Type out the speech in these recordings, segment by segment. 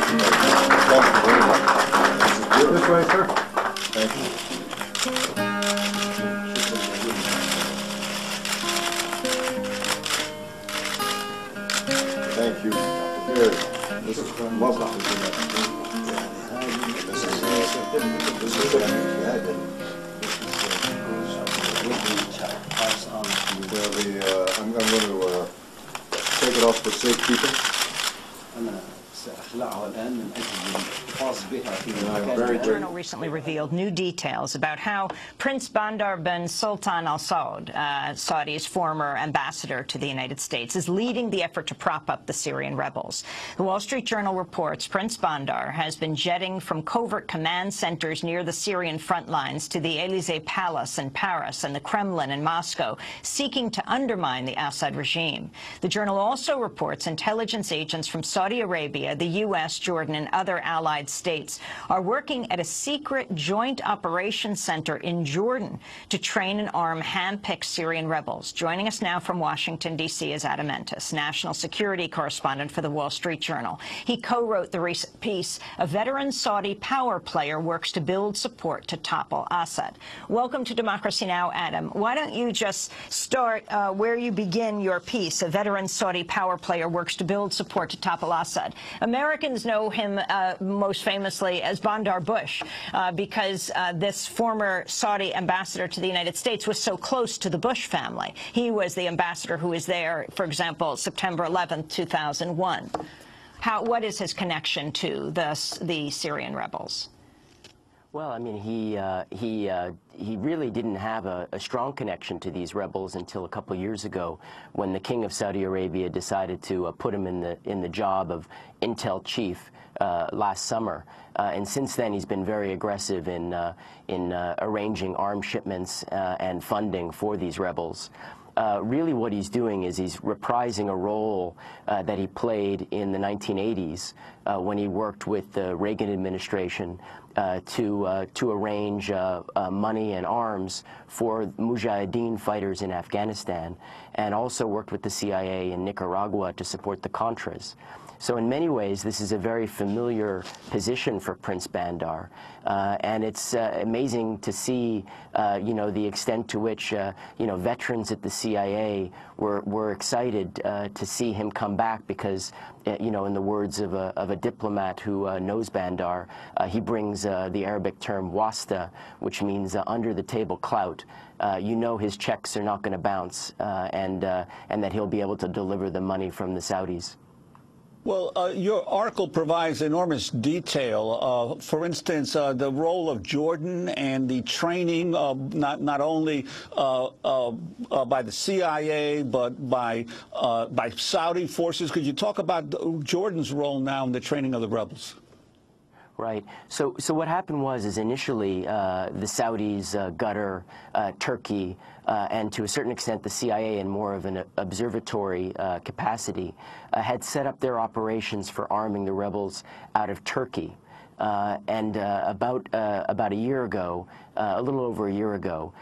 very much. This way, sir. Thank you. Thank you. This is welcome. I'm going to take it off for safekeeping. The journal recently revealed new details about how Prince Bandar bin Sultan al-Saud, Saudi's former ambassador to the United States, is leading the effort to prop up the Syrian rebels. The Wall Street Journal reports Prince Bandar has been jetting from covert command centers near the Syrian front lines to the Élysée Palace in Paris and the Kremlin in Moscow, seeking to undermine the Assad regime. The journal also reports intelligence agents from Saudi Arabia, the U.S., Jordan, and other allied states are working at a secret joint operations center in Jordan to train and arm hand-picked Syrian rebels. Joining us now from Washington, D.C. is Adam Entous, national security correspondent for the Wall Street Journal. He co-wrote the recent piece, "A Veteran Saudi Power Player Works to Build Support to Topple Assad." Welcome to Democracy Now!, Adam. Why don't you just start where you begin your piece, "A Veteran Saudi Power Player Works to Build Support to Topple Assad." Americans know him most famously as Bandar Bush because this former Saudi ambassador to the United States was so close to the Bush family. He was the ambassador who was there, for example, September 11th, 2001. What is his connection to the Syrian rebels? Well, I mean, he really didn't have a strong connection to these rebels until a couple years ago, when the King of Saudi Arabia decided to put him in the job of intel chief last summer. And since then, he's been very aggressive in arranging arms shipments and funding for these rebels. Really what he's doing is he's reprising a role that he played in the 1980s when he worked with the Reagan administration to arrange money and arms for mujahideen fighters in Afghanistan, and also worked with the CIA in Nicaragua to support the Contras. So in many ways, this is a very familiar position for Prince Bandar, and it's amazing to see, you know, the extent to which, you know, veterans at the CIA were excited to see him come back because, you know, in the words of a diplomat who knows Bandar, he brings the Arabic term wasta, which means under-the-table clout. You know his checks are not going to bounce, and that he'll be able to deliver the money from the Saudis. Well, your article provides enormous detail. For instance, the role of Jordan and the training, not only by the CIA but by Saudi forces. Could you talk about Jordan's role now in the training of the rebels? Right. So what happened was initially the Saudis, Qatar, Turkey, and to a certain extent the CIA in more of an observatory capacity had set up their operations for arming the rebels out of Turkey. And about a year ago, a little over a year ago,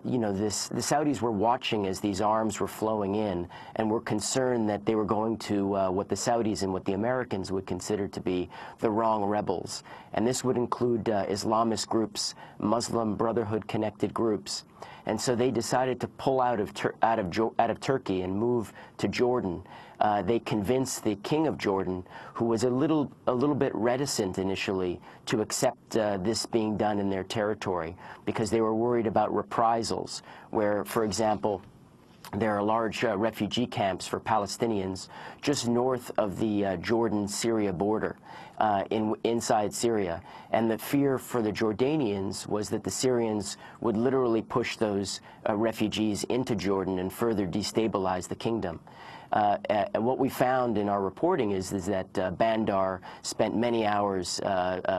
you know, the Saudis were watching as these arms were flowing in, and were concerned that they were going to what the Saudis and what the Americans would consider to be the wrong rebels. And this would include Islamist groups, Muslim Brotherhood-connected groups. And so they decided to pull out of Turkey and move to Jordan. They convinced the king of Jordan, who was a little bit reticent initially to accept this being done in their territory, because they were worried about reprisals, where, for example, there are large refugee camps for Palestinians just north of the Jordan-Syria border, inside Syria. And the fear for the Jordanians was that the Syrians would literally push those refugees into Jordan and further destabilize the kingdom. And what we found in our reporting is that Bandar spent many hours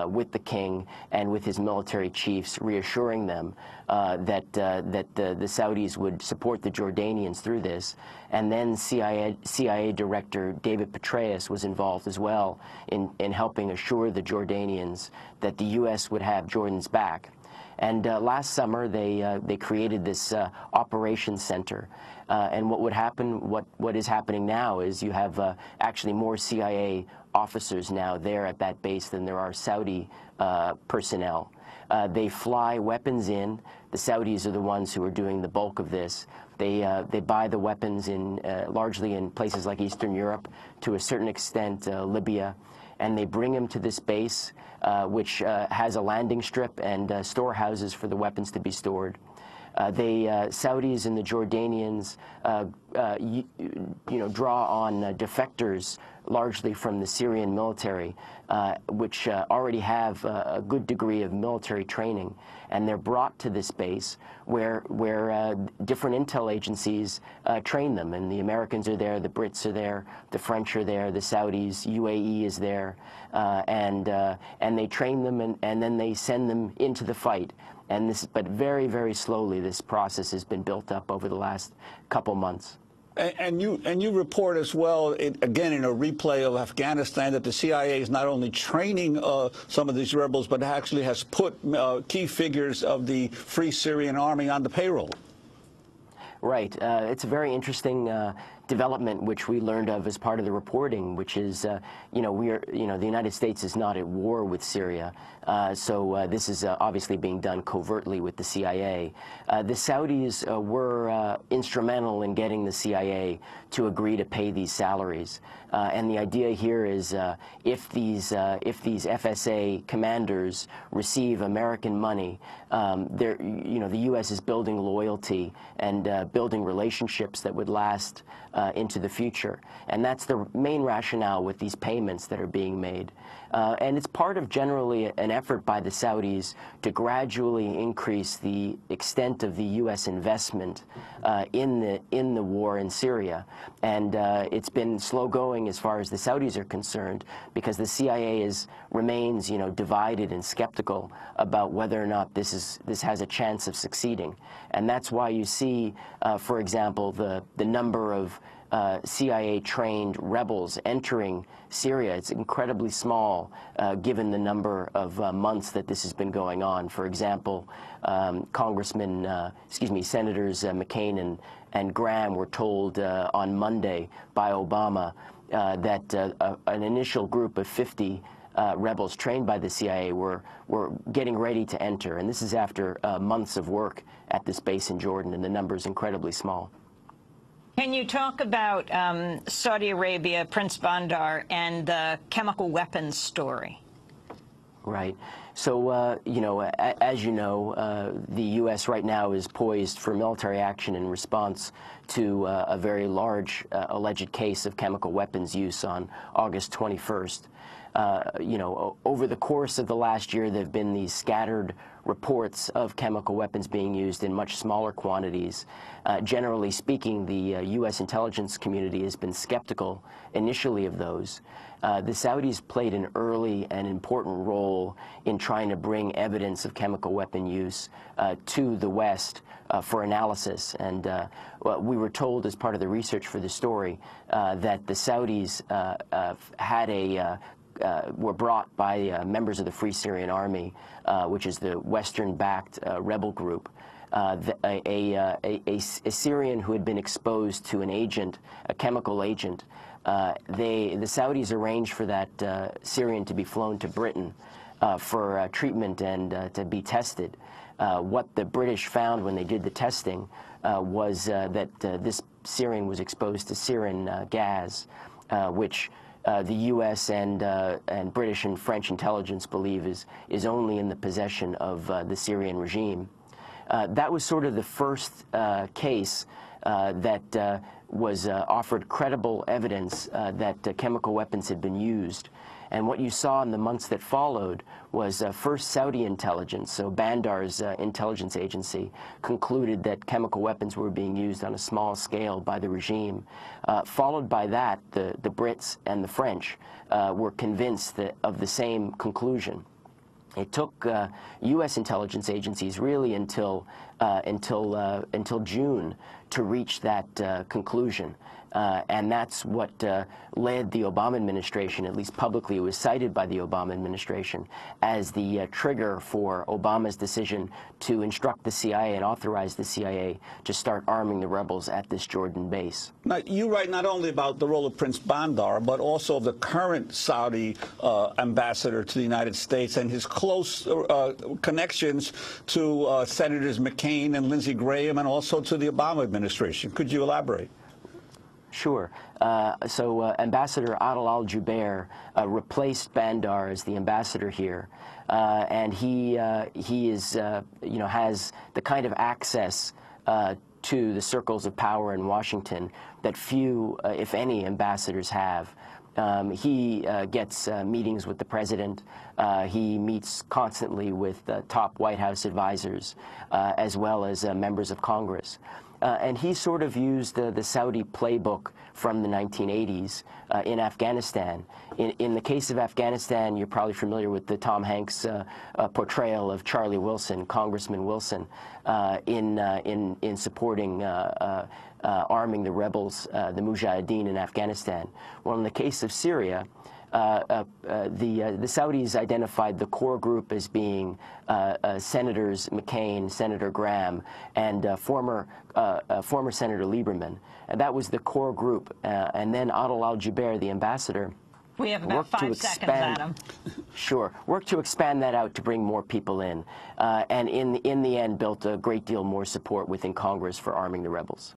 with the king and with his military chiefs, reassuring them that the Saudis would support the Jordanians through this. And then CIA Director David Petraeus was involved as well in helping assure the Jordanians that the U.S. would have Jordan's back. And last summer, they created this operations center. And what would happen, what is happening now is you have actually more CIA officers now there at that base than there are Saudi personnel. They fly weapons in. The Saudis are the ones who are doing the bulk of this. They buy the weapons in largely in places like Eastern Europe, to a certain extent Libya, and they bring them to this base, which has a landing strip and storehouses for the weapons to be stored. Saudis and the Jordanians, draw on defectors largely from the Syrian military, which already have a good degree of military training, and they're brought to this base where different intel agencies train them, and the Americans are there, the Brits are there, the French are there, the Saudis, UAE is there, and they train them, and then they send them into the fight. But very, very slowly, this process has been built up over the last couple months. And you report as well, again in a replay of Afghanistan, that the CIA is not only training some of these rebels, but actually has put key figures of the Free Syrian Army on the payroll. Right. It's a very interesting development which we learned of as part of the reporting, which is, the United States is not at war with Syria, so this is obviously being done covertly with the CIA. The Saudis were instrumental in getting the CIA to agree to pay these salaries, and the idea here is if these FSA commanders receive American money, the U.S. is building loyalty and building relationships that would last into the future. And that's the main rationale with these payments that are being made. And it's part of generally an effort by the Saudis to gradually increase the extent of the U.S. investment in the war in Syria. And it's been slow going as far as the Saudis are concerned, because the CIA remains divided and skeptical about whether or not this has a chance of succeeding. And that's why you see, for example, the number of CIA-trained rebels entering Syria. It's incredibly small, given the number of months that this has been going on. For example, Senators McCain and Graham were told on Monday by Obama that an initial group of 50 rebels trained by the CIA were getting ready to enter. And this is after months of work at this base in Jordan, and the number is incredibly small. Can you talk about Saudi Arabia, Prince Bandar, and the chemical weapons story? Right. So, as you know, the U.S. right now is poised for military action in response to a very large alleged case of chemical weapons use on August 21st. Over the course of the last year, there have been these scattered reports of chemical weapons being used in much smaller quantities. Generally speaking, the U.S. intelligence community has been skeptical initially of those. The Saudis played an early and important role in trying to bring evidence of chemical weapon use to the West for analysis. And we were told as part of the research for the story that the Saudis were brought by members of the Free Syrian Army, which is the Western-backed rebel group. A Syrian who had been exposed to an agent, a chemical agent. The Saudis arranged for that Syrian to be flown to Britain for treatment and to be tested. What the British found when they did the testing was that this Syrian was exposed to sarin gas, which the U.S. and British and French intelligence believe is only in the possession of the Syrian regime. That was sort of the first case that was offered credible evidence that chemical weapons had been used. And what you saw in the months that followed was first Saudi intelligence, so Bandar's intelligence agency, concluded that chemical weapons were being used on a small scale by the regime. Followed by that, the Brits and the French were convinced of the same conclusion. It took U.S. intelligence agencies really until June to reach that conclusion. And that's what led the Obama administration, at least publicly it was cited by the Obama administration, as the trigger for Obama's decision to instruct the CIA and authorize the CIA to start arming the rebels at this Jordan base. Now, you write not only about the role of Prince Bandar, but also of the current Saudi ambassador to the United States and his close connections to Senators McCain and Lindsey Graham, and also to the Obama administration. Could you elaborate? Sure. Ambassador Adel al-Jubeir replaced Bandar as the ambassador here, and he is, has the kind of access to the circles of power in Washington that few, if any, ambassadors have. He gets meetings with the president. He meets constantly with top White House advisors, as well as members of Congress. And he sort of used the Saudi playbook from the 1980s in Afghanistan. In the case of Afghanistan, you're probably familiar with the Tom Hanks portrayal of Charlie Wilson, Congressman Wilson, in supporting arming the rebels, the mujahideen in Afghanistan. Well, in the case of Syria, the Saudis identified the core group as being Senators McCain, Senator Graham, and former Senator Lieberman. And that was the core group. And then Adel al-Jubeir, the ambassador, we have about 5 seconds, Adam. Sure. Worked to expand that out to bring more people in. And in the end, built a great deal more support within Congress for arming the rebels.